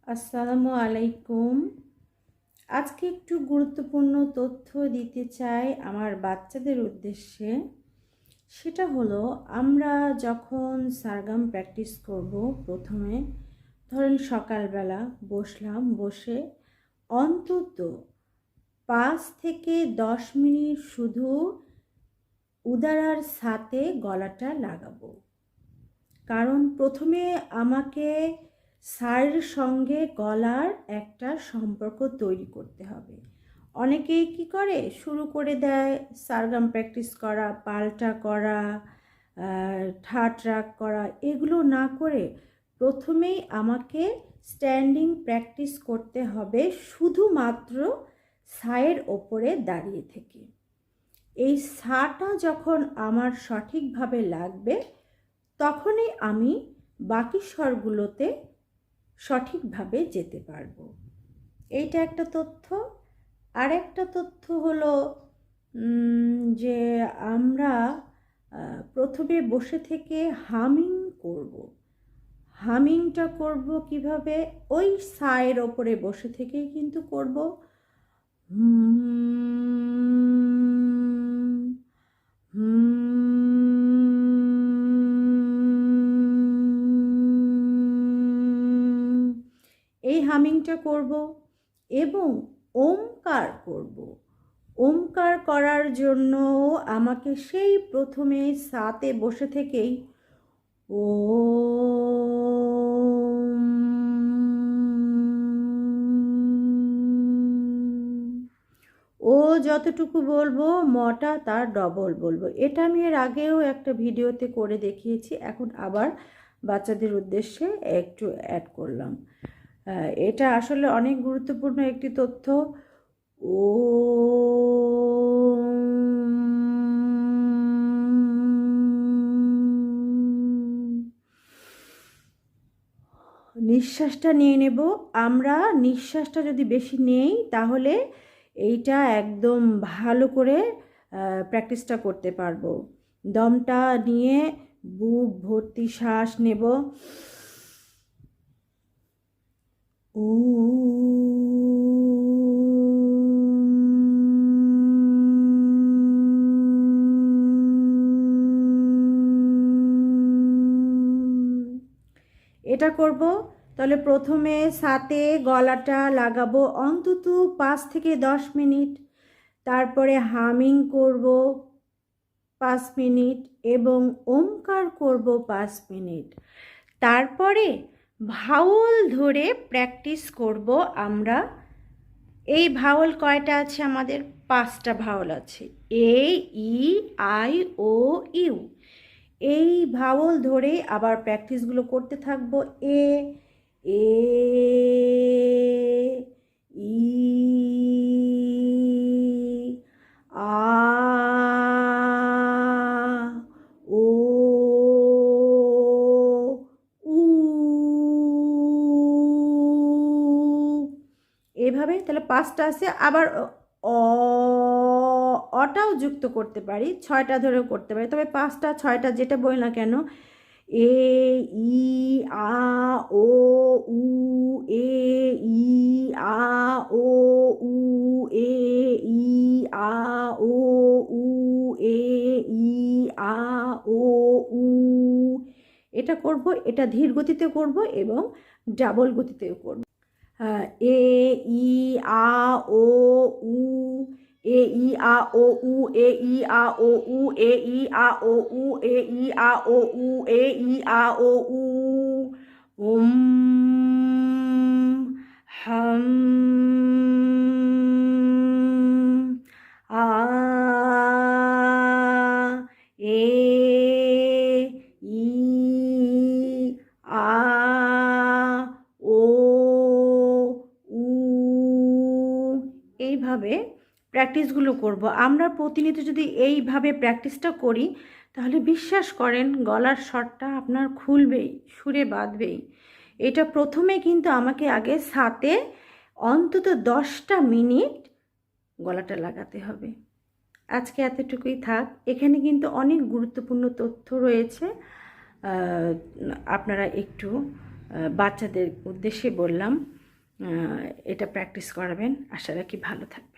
আসসালামু আলাইকুম। আজকে একটু গুরুত্বপূর্ণ তথ্য দিতে চাই আমার বাচ্চাদের উদ্দেশ্যে। সেটা হলো, আমরা যখন সারগাম প্র্যাকটিস করব, প্রথমে ধরেন সকালবেলা বসে অন্তত 5 থেকে 10 মিনিট শুধু উদারার সাথে গলাটা লাগাবো। কারণ প্রথমে আমাকে সারের সঙ্গে গলার একটা সম্পর্ক তৈরি করতে হবে। অনেকেই কি করে, শুরু করে দেয় সারগাম প্র্যাকটিস করা, পাল্টা করা, থার্ড রাগ করা, এগুলো না করে প্রথমেই আমাকে স্ট্যান্ডিং প্র্যাকটিস করতে হবে শুধুমাত্র সায়ের ওপরে দাঁড়িয়ে থেকে। এই সাটা যখন আমার সঠিকভাবে লাগবে, তখনই আমি বাকি স্বরগুলোতে সঠিকভাবে যেতে পারবো। এইটা একটা তথ্য। আর একটা তথ্য হলো যে আমরা প্রথমে বসে থেকে হামিং করব। হামিংটা করব কিভাবে? ওই সায়ের ওপরে বসে থেকেই কিন্তু করব। এই হামিংটা করব এবং ওমকার করব। ওমকার করার জন্য আমাকে সেই প্রথমে সাতে বসে থেকেই ও যতটুকু বলবো, মটা তার ডবল বলবো। এটা আমি এর আগেও একটা ভিডিওতে করে দেখিয়েছি, এখন আবার বাচ্চাদের উদ্দেশ্যে একটু অ্যাড করলাম। এটা আসলে অনেক গুরুত্বপূর্ণ একটি তথ্য। ও নিঃশ্বাসটা নিয়ে নেব। আমরা নিঃশ্বাসটা যদি বেশি নেই, তাহলে এইটা একদম ভালো করে প্র্যাকটিসটা করতে পারবো। দমটা নিয়ে বুক ভর্তি শ্বাস নেব। এটা করব। তাহলে প্রথমে সাতে গলাটা লাগাবো অন্তত 5 থেকে 10 মিনিট। তারপরে হামিং করব 5 মিনিট এবং ওমকার করব 5 মিনিট। তারপরে ভাওয়াল ধরে প্র্যাকটিস করব আমরা। এই ভাওয়াল কয়টা আছে? আমাদের 5টা ভাওয়াল আছে, এ, ই, আই, ও, ইউ। এই ভাওয়াল ধরে আবার প্র্যাকটিসগুলো করতে থাকবো। এ, ই, আ, ও, উ। এভাবে তাহলে 5টা আছে। আবার অটাও যুক্ত করতে পারি, 6টা ধরেও করতে পারি, তবে 5টা 6টা যেটা বলি না কেন, এ, ই, আ, ও, উ, এ, ই, আ, ও, উ, এ, ই, আ, ও, উ, এ, ই, আ, ও, উ। এটা করব, এটা ধীর গতিতে করব এবং ডাবল গতিতেও করব। এ, ই, আ, ও, উ, এ, ই, আ, ও, উ, এ, ই, আ, ও, উ, এ, ই, আ, ও, উ, এ, ই, আ, ও, উ, এ, ই, আ, ও, উ। ওম, হাম, আ, এ, ই, আ, ও, উ। এইভাবে প্র্যাকটিসগুলো করব। আমরা প্রতিনিয়ত যদি এইভাবে প্র্যাকটিসটা করি, তাহলে বিশ্বাস করেন গলার স্বরটা আপনার খুলবেই, সুরে বাঁধবেই। এটা প্রথমে কিন্তু আমাকে আগে সাথে অন্তত 10টা মিনিট গলাটা লাগাতে হবে। আজকে এতটুকুই থাক। এখানে কিন্তু অনেক গুরুত্বপূর্ণ তথ্য রয়েছে, আপনারা একটু বাচ্চাদের উদ্দেশ্যে বললাম, এটা প্র্যাকটিস করাবেন। আশা রাখি ভালো থাকবেন।